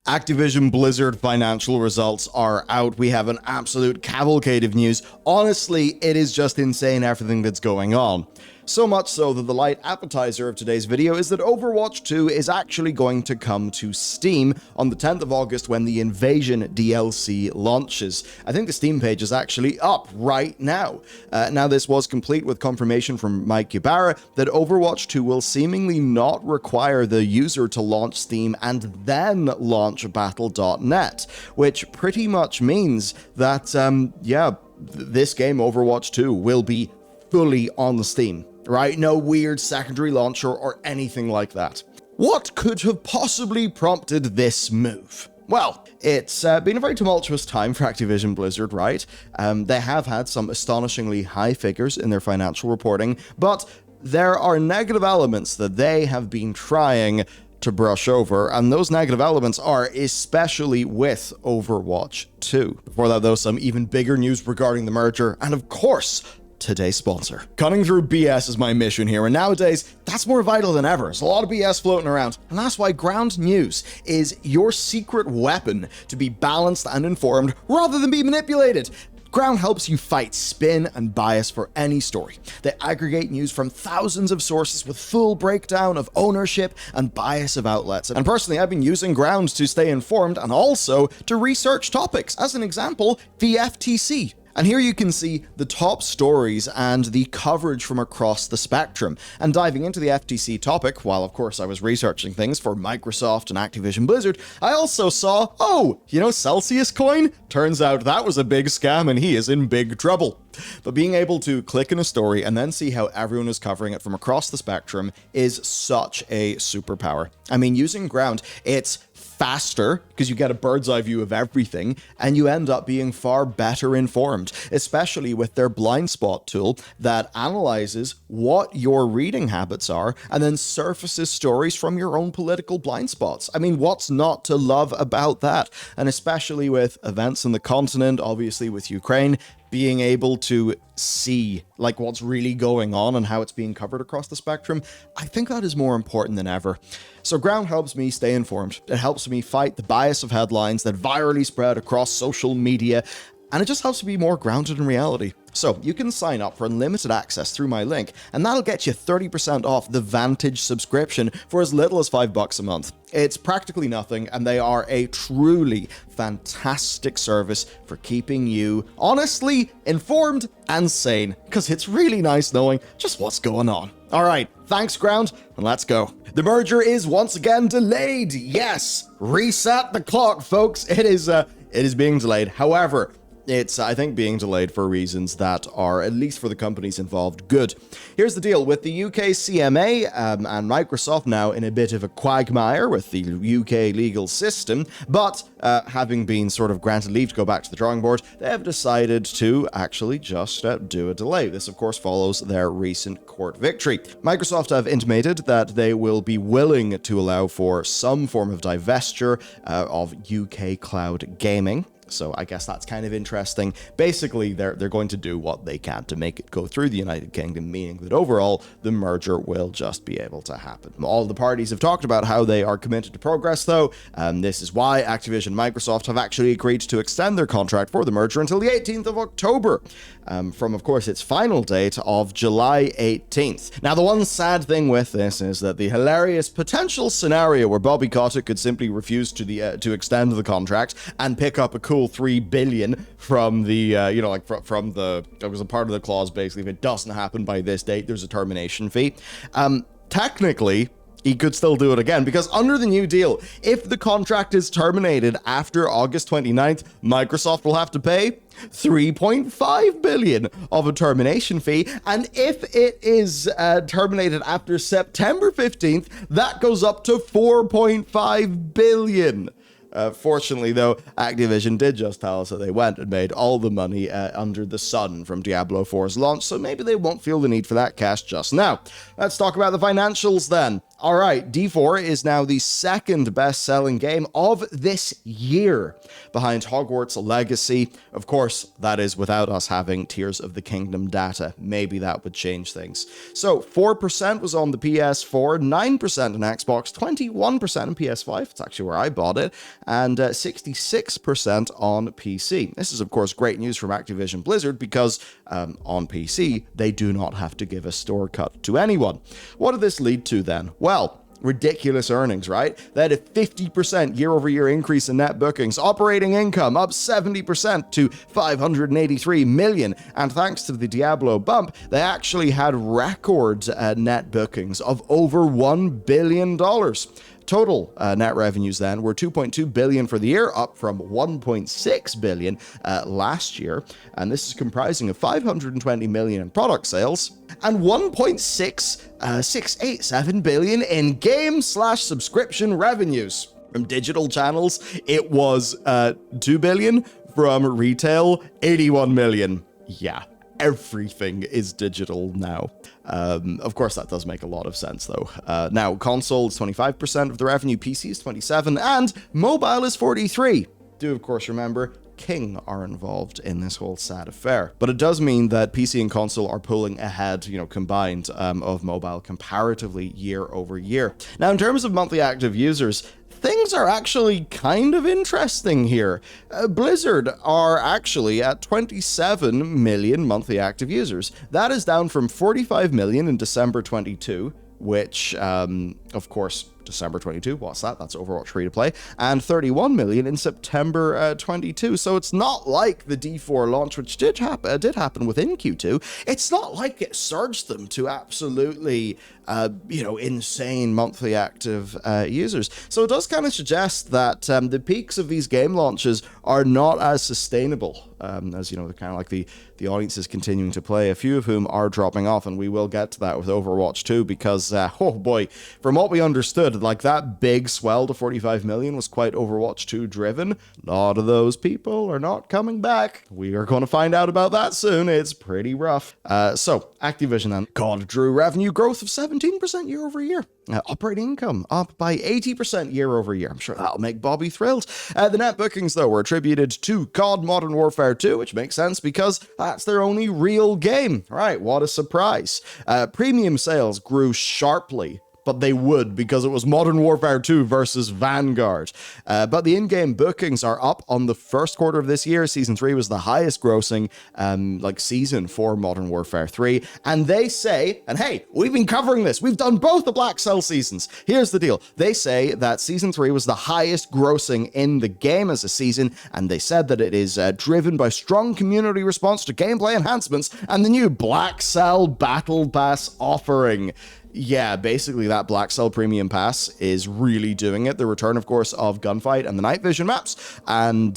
Activision-Blizzard financial results are out. We have an absolute cavalcade of news. Honestly, it is just insane everything that's going on. So much so that the light appetizer of today's video is that Overwatch 2 is actually going to come to Steam on the 10th of August when the Invasion DLC launches. I think the Steam page is actually up right now. Now this was complete with confirmation from Mike Ybarra that Overwatch 2 will seemingly not require the user to launch Steam and then launch Battle.net, which pretty much means that, this game, Overwatch 2, will be fully on Steam. Right? No weird secondary launcher or anything like that. What could have possibly prompted this move? Well, it's been a very tumultuous time for Activision-Blizzard, right? They have had some astonishingly high figures in their financial reporting, but there are negative elements that they have been trying to brush over, and those negative elements are especially with Overwatch 2. Before that, though, some even bigger news regarding the merger, and of course, today's sponsor. Cutting through BS is my mission here, and nowadays, that's more vital than ever. There's a lot of BS floating around, and that's why Ground News is your secret weapon to be balanced and informed rather than be manipulated. Ground helps you fight spin and bias for any story. They aggregate news from thousands of sources with full breakdown of ownership and bias of outlets. And personally, I've been using Ground to stay informed and also to research topics. As an example, the FTC. And here you can see the top stories and the coverage from across the spectrum. And diving into the FTC topic, while of course I was researching things for Microsoft and Activision-Blizzard, I also saw, Celsius coin? Turns out that was a big scam and he is in big trouble. But being able to click in a story and then see how everyone is covering it from across the spectrum is such a superpower. I mean, using Ground, it's faster because you get a bird's eye view of everything and you end up being far better informed, especially with their blind spot tool that analyzes what your reading habits are and then surfaces stories from your own political blind spots. I mean, what's not to love about that? And especially with events in the continent, obviously with Ukraine, being able to see what's really going on and how it's being covered across the spectrum, I think that is more important than ever. So Ground helps me stay informed. It helps me fight the bias of headlines that virally spread across social media, and it just helps me be more grounded in reality. So you can sign up for unlimited access through my link, and that'll get you 30% off the Vantage subscription for as little as $5 a month. It's practically nothing, and they are a truly fantastic service for keeping you honestly informed and sane, because it's really nice knowing just what's going on. All right, thanks Ground, and let's go. The merger is once again delayed. Yes, reset the clock, folks. It is being delayed. However, it's, I think, being delayed for reasons that are, at least for the companies involved, good. Here's the deal. With the UK CMA and Microsoft now in a bit of a quagmire with the UK legal system, but having been sort of granted leave to go back to the drawing board, they have decided to actually just do a delay. This, of course, follows their recent court victory. Microsoft have intimated that they will be willing to allow for some form of divestiture of UK cloud gaming. So I guess that's kind of interesting. Basically, they're going to do what they can to make it go through the United Kingdom, meaning that overall, the merger will just be able to happen. All the parties have talked about how they are committed to progress, though. This is why Activision and Microsoft have actually agreed to extend their contract for the merger until the 18th of October, from, of course, its final date of July 18th. Now, the one sad thing with this is that the hilarious potential scenario where Bobby Kotick could simply refuse to extend the contract and pick up a cool $3 billion from the, from the, that was a part of the clause, basically, if it doesn't happen by this date, there's a termination fee. Technically, he could still do it again, because under the new deal, if the contract is terminated after August 29th, Microsoft will have to pay $3.5 billion of a termination fee, and if it is terminated after September 15th, that goes up to $4.5 billion. Fortunately, though, Activision did just tell us that they went and made all the money under the sun from Diablo 4's launch, so maybe they won't feel the need for that cash just now. Let's talk about the financials then. All right, D4 is now the second best-selling game of this year, behind Hogwarts Legacy. Of course, that is without us having Tears of the Kingdom data. Maybe that would change things. So 4% was on the PS4, 9% on Xbox, 21% on PS5. It's actually where I bought it. and 66% on PC. This is, of course, great news from Activision-Blizzard because on PC, they do not have to give a store cut to anyone. What did this lead to then? Well, ridiculous earnings, right? They had a 50% year-over-year increase in net bookings, operating income up 70% to $583 million, and thanks to the Diablo bump, they actually had record net bookings of over $1 billion. Total net revenues then were $2.2 billion for the year, up from $1.6 billion last year, and this is comprising of $520 million in product sales and $1.687 billion in game/subscription revenues. From digital channels, it was $2 billion. From retail, $81 million. Yeah. Everything is digital now. Of course, that does make a lot of sense, though. Now, console is 25% of the revenue, PC is 27%, and mobile is 43%. Do, of course, remember, King are involved in this whole sad affair. But it does mean that PC and console are pulling ahead, combined, of mobile comparatively year over year. Now, in terms of monthly active users, things are actually kind of interesting here. Blizzard are actually at 27 million monthly active users. That is down from 45 million in December 22, which, of course, December 22, what's that? That's Overwatch free-to-play, and 31 million in September 22. So it's not like the D4 launch, which did happen within Q2. It's not like it surged them to absolutely, insane monthly active users. So it does kind of suggest that the peaks of these game launches are not as sustainable, as kind of like the audience is continuing to play, a few of whom are dropping off, and we will get to that with Overwatch 2, because, oh boy, from what we understood, like that big swell to 45 million was quite Overwatch 2 driven. A lot of those people are not coming back. We are going to find out about that soon. It's pretty rough. So Activision then. God drew revenue growth of 17% year over year. Operating income up by 80% year over year. I'm sure that'll make Bobby thrilled. The net bookings, though, were attributed to COD Modern Warfare 2, which makes sense because that's their only real game. Right, what a surprise. Premium sales grew sharply, but they would because it was Modern Warfare 2 versus Vanguard. But the in-game bookings are up on the first quarter of this year. Season 3 was the highest grossing season for Modern Warfare 3. And they say, and hey, we've been covering this. We've done both the Black Cell seasons. Here's the deal. They say that Season 3 was the highest grossing in the game as a season, and they said that it is driven by strong community response to gameplay enhancements and the new Black Cell Battle Pass offering. Yeah, basically that Black Cell Premium Pass is really doing it. The return, of course, of Gunfight and the Night Vision maps, and,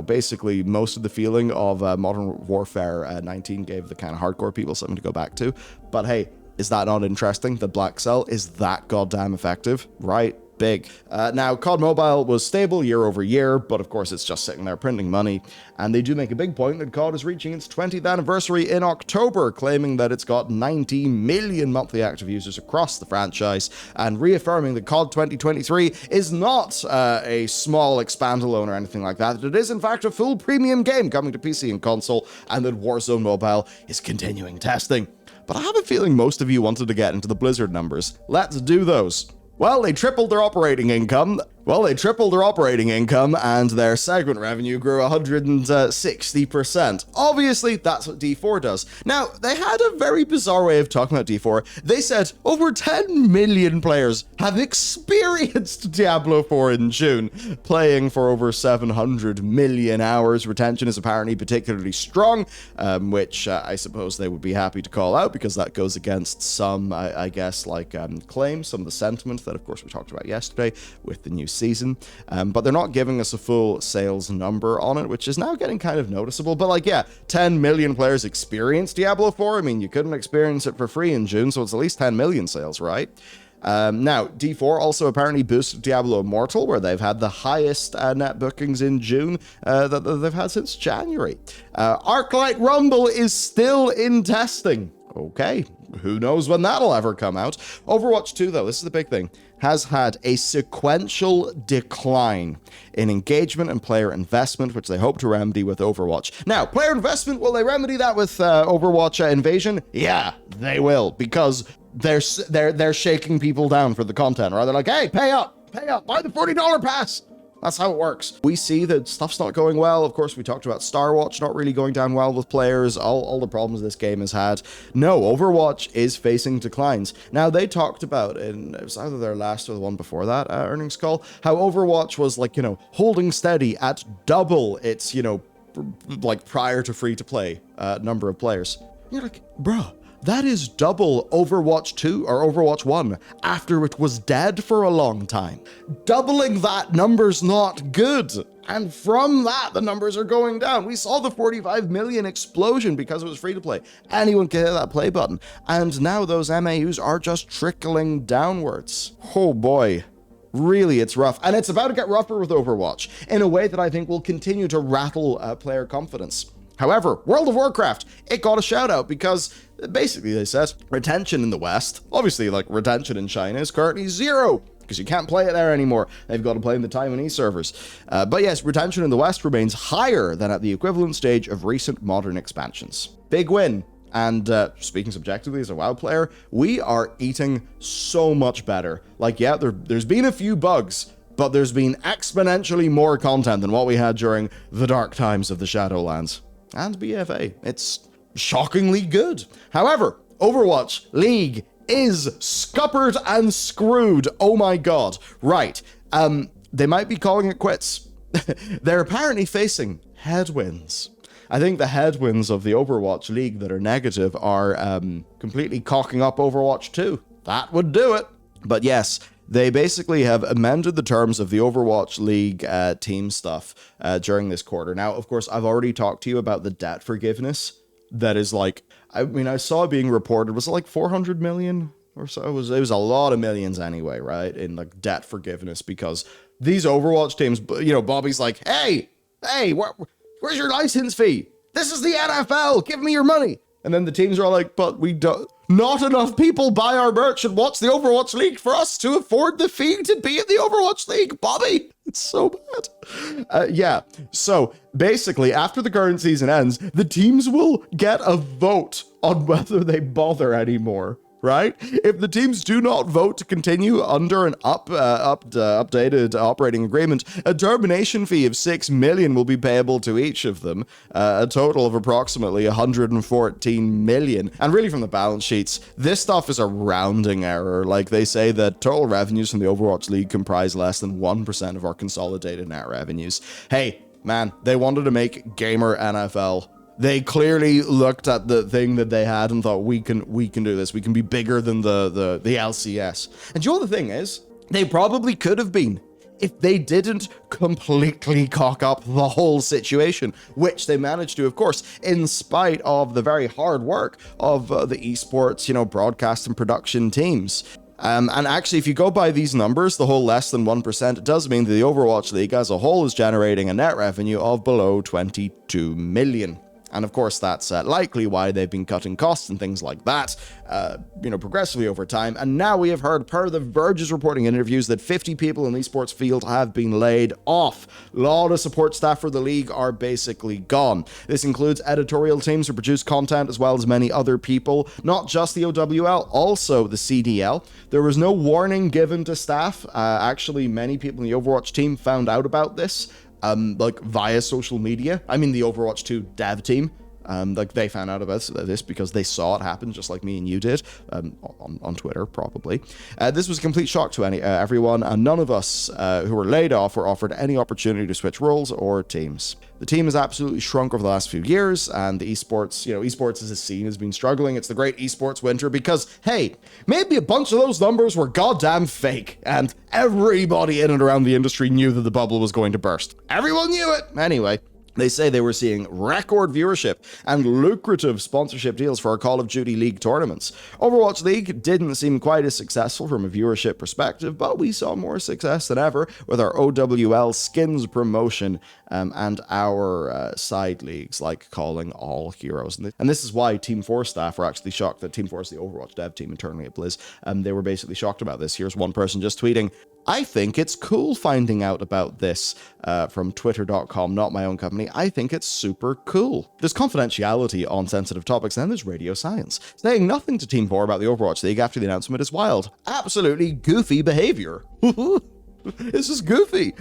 basically most of the feeling of Modern Warfare 19 gave the kind of hardcore people something to go back to. But hey, is that not interesting? The Black Cell is that goddamn effective, right? Big. Now, COD Mobile was stable year over year, but of course it's just sitting there printing money, and they do make a big point that COD is reaching its 20th anniversary in October, claiming that it's got 90 million monthly active users across the franchise, and reaffirming that COD 2023 is not a small expandalone or anything like that. It is in fact a full premium game coming to PC and console, and that Warzone Mobile is continuing testing. But I have a feeling most of you wanted to get into the Blizzard numbers. Let's do those. Well, they tripled their operating income. And their segment revenue grew 160%. Obviously, that's what D4 does. Now, they had a very bizarre way of talking about D4. They said over 10 million players have experienced Diablo 4 in June, playing for over 700 million hours. Retention is apparently particularly strong, which I suppose they would be happy to call out because that goes against some, claims, some of the sentiment that, of course, we talked about yesterday with the new season, but they're not giving us a full sales number on it, which is now getting kind of noticeable. But 10 million players experienced Diablo 4. I mean, you couldn't experience it for free in June, so it's at least 10 million sales, right? Now, D4 also apparently boosted Diablo Immortal, where they've had the highest net bookings in June that they've had since January. Arclight Rumble is still in testing. Okay, who knows when that'll ever come out. Overwatch 2, though, this is the big thing, has had a sequential decline in engagement and player investment, which they hope to remedy with Overwatch. Now, player investment, will they remedy that with Overwatch Invasion? Yeah, they will, because they're shaking people down for the content, right? They're like, hey, pay up, buy the $40 pass. That's how it works. We see that stuff's not going well. Of course, we talked about Star Watch not really going down well with players, all the problems this game has had. No, Overwatch is facing declines. Now, they talked about, in it was either their last or the one before that earnings call, how Overwatch was like, holding steady at double its, like prior to free-to-play number of players. You're like, bruh, that is double Overwatch 2 or Overwatch 1 after it was dead for a long time. Doubling that number's not good. And from that, the numbers are going down. We saw the 45 million explosion because it was free to play. Anyone can hit that play button. And now those MAUs are just trickling downwards. Oh boy. Really, it's rough. And it's about to get rougher with Overwatch in a way that I think will continue to rattle player confidence. However, World of Warcraft, it got a shout out because basically they said retention in the West, obviously like retention in China is currently 0 because you can't play it there anymore. They've got to play in the Taiwanese servers. But yes, retention in the West remains higher than at the equivalent stage of recent modern expansions. Big win. And speaking subjectively as a WoW player, we are eating so much better. Like, yeah, there's been a few bugs, but there's been exponentially more content than what we had during the dark times of the Shadowlands. And BFA. It's shockingly good. However, Overwatch League is scuppered and screwed. Oh my god. Right. They might be calling it quits. They're apparently facing headwinds. I think the headwinds of the Overwatch League that are negative are completely cocking up Overwatch 2. That would do it. But yes, they basically have amended the terms of the Overwatch League team stuff during this quarter. Now, of course, I've already talked to you about the debt forgiveness. That is like, I saw it being reported, was it like 400 million or so? It was a lot of millions anyway, right? In like debt forgiveness because these Overwatch teams, Bobby's like, hey, where's your license fee? This is the NFL. Give me your money. And then the teams are all like, but we don't. Not enough people buy our merch and watch the Overwatch League for us to afford the fee to be in the Overwatch League, Bobby. It's so bad. Yeah. So basically, after the current season ends, the teams will get a vote on whether they bother anymore. Right? If the teams do not vote to continue under an updated operating agreement, a termination fee of 6 million will be payable to each of them, a total of approximately 114 million. And really from the balance sheets, this stuff is a rounding error. Like they say that total revenues from the Overwatch League comprise less than 1% of our consolidated net revenues. Hey, man, they wanted to make gamer NFL. They clearly looked at the thing that they had and thought, we can do this. We can be bigger than the LCS. And you know the thing is, they probably could have been if they didn't completely cock up the whole situation, which they managed to, of course, in spite of the very hard work of the esports, broadcast and production teams. And actually, if you go by these numbers, the whole less than 1%, it does mean that the Overwatch League as a whole is generating a net revenue of below 22 million. And of course, that's likely why they've been cutting costs and things like that, progressively over time. And now we have heard, per The Verge's reporting in interviews, that 50 people in the esports field have been laid off. A lot of support staff for the league are basically gone. This includes editorial teams who produce content, as well as many other people, not just the OWL, also the CDL. There was no warning given to staff. Actually, many people in the Overwatch team found out about this. Via social media. I mean, the Overwatch 2 dev team, they found out about this because they saw it happen, just like me and you did, on Twitter, probably. This was a complete shock to everyone, and none of us who were laid off were offered any opportunity to switch roles or teams. The team has absolutely shrunk over the last few years, and the esports as a scene has been struggling. It's the great esports winter because, hey, maybe a bunch of those numbers were goddamn fake, and everybody in and around the industry knew that the bubble was going to burst. Everyone knew it! Anyway, they say they were seeing record viewership and lucrative sponsorship deals for our Call of Duty League tournaments. Overwatch League didn't seem quite as successful from a viewership perspective, but we saw more success than ever with our OWL skins promotion and our side leagues, like calling all heroes. And this is why Team 4 staff were actually shocked that Team 4 is the Overwatch dev team internally at Blizz. They were basically shocked about this. Here's one person just tweeting, I think it's cool finding out about this from twitter.com, not my own company. I think it's super cool. There's confidentiality on sensitive topics, and then there's radio science. Saying nothing to Team 4 about the Overwatch League after the announcement is wild. Absolutely goofy behavior. It's just goofy.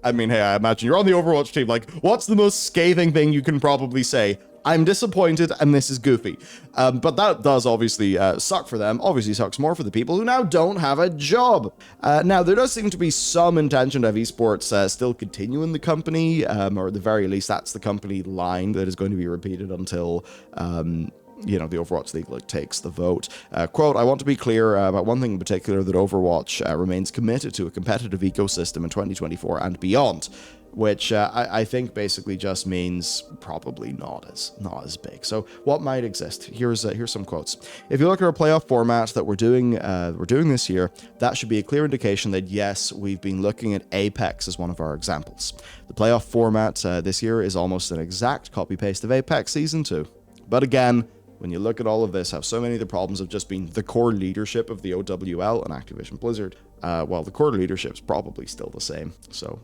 I mean, hey, I imagine you're on the Overwatch team. Like, what's the most scathing thing you can probably say? I'm disappointed and this is goofy. But that does obviously suck for them. Obviously sucks more for the people who now don't have a job. Now, there does seem to be some intention to have esports still continue in the company, or at the very least, that's the company line that is going to be repeated until... the Overwatch League takes the vote. Quote, I want to be clear about one thing in particular, that Overwatch remains committed to a competitive ecosystem in 2024 and beyond, which I think basically just means probably not as big. So what might exist? Here's some quotes. If you look at our playoff format that we're doing this year, that should be a clear indication that yes, we've been looking at Apex as one of our examples. The playoff format this year is almost an exact copy-paste of Apex Season 2. But again, when you look at all of this, how so many of the problems have just been the core leadership of the OWL and Activision-Blizzard, well, the core leadership's probably still the same. So,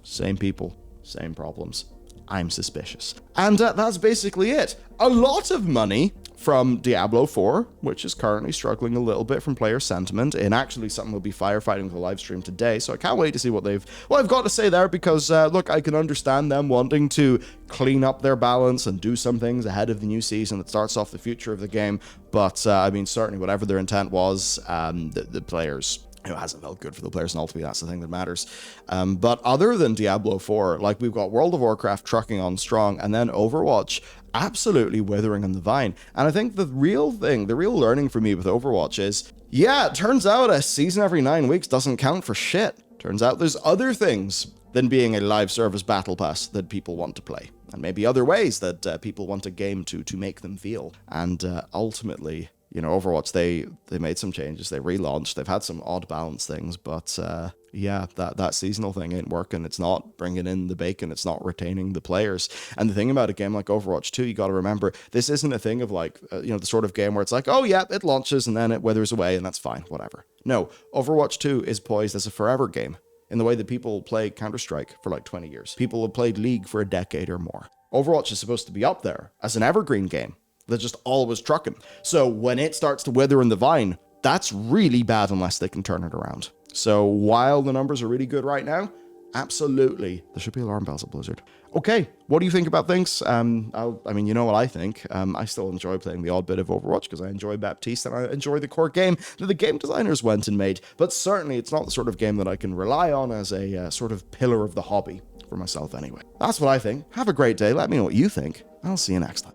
same people, same problems. I'm suspicious. And that's basically it. A lot of money from Diablo 4, which is currently struggling a little bit from player sentiment, and actually something we'll be firefighting with a live stream today, so I can't wait to see what they've got to say there, because, look, I can understand them wanting to clean up their balance and do some things ahead of the new season that starts off the future of the game, but, I mean, certainly whatever their intent was, the players... It hasn't felt good for the players, and ultimately that's the thing that matters. But other than Diablo 4, like, we've got World of Warcraft trucking on strong, and then Overwatch absolutely withering on the vine. And I think the real learning for me with Overwatch is, yeah, it turns out a season every 9 weeks doesn't count for shit. Turns out there's other things than being a live service battle pass that people want to play. And maybe other ways that people want a game to make them feel. And ultimately... Overwatch, they made some changes, they relaunched, they've had some odd balance things, but yeah, that seasonal thing ain't working. It's not bringing in the bacon, it's not retaining the players. And the thing about a game like Overwatch 2, you got to remember, this isn't a thing of like, the sort of game where it's like, oh yeah, it launches and then it withers away and that's fine, whatever. No, Overwatch 2 is poised as a forever game, in the way that people play Counter-Strike for like 20 years. People have played League for a decade or more. Overwatch is supposed to be up there as an evergreen game that just always trucking. So when it starts to wither in the vine, that's really bad unless they can turn it around. So while the numbers are really good right now, absolutely, there should be alarm bells at Blizzard. Okay, what do you think about things? I mean, you know what I think. I still enjoy playing the odd bit of Overwatch because I enjoy Baptiste and I enjoy the core game that the game designers went and made. But certainly it's not the sort of game that I can rely on as a sort of pillar of the hobby for myself anyway. That's what I think. Have a great day. Let me know what you think. I'll see you next time.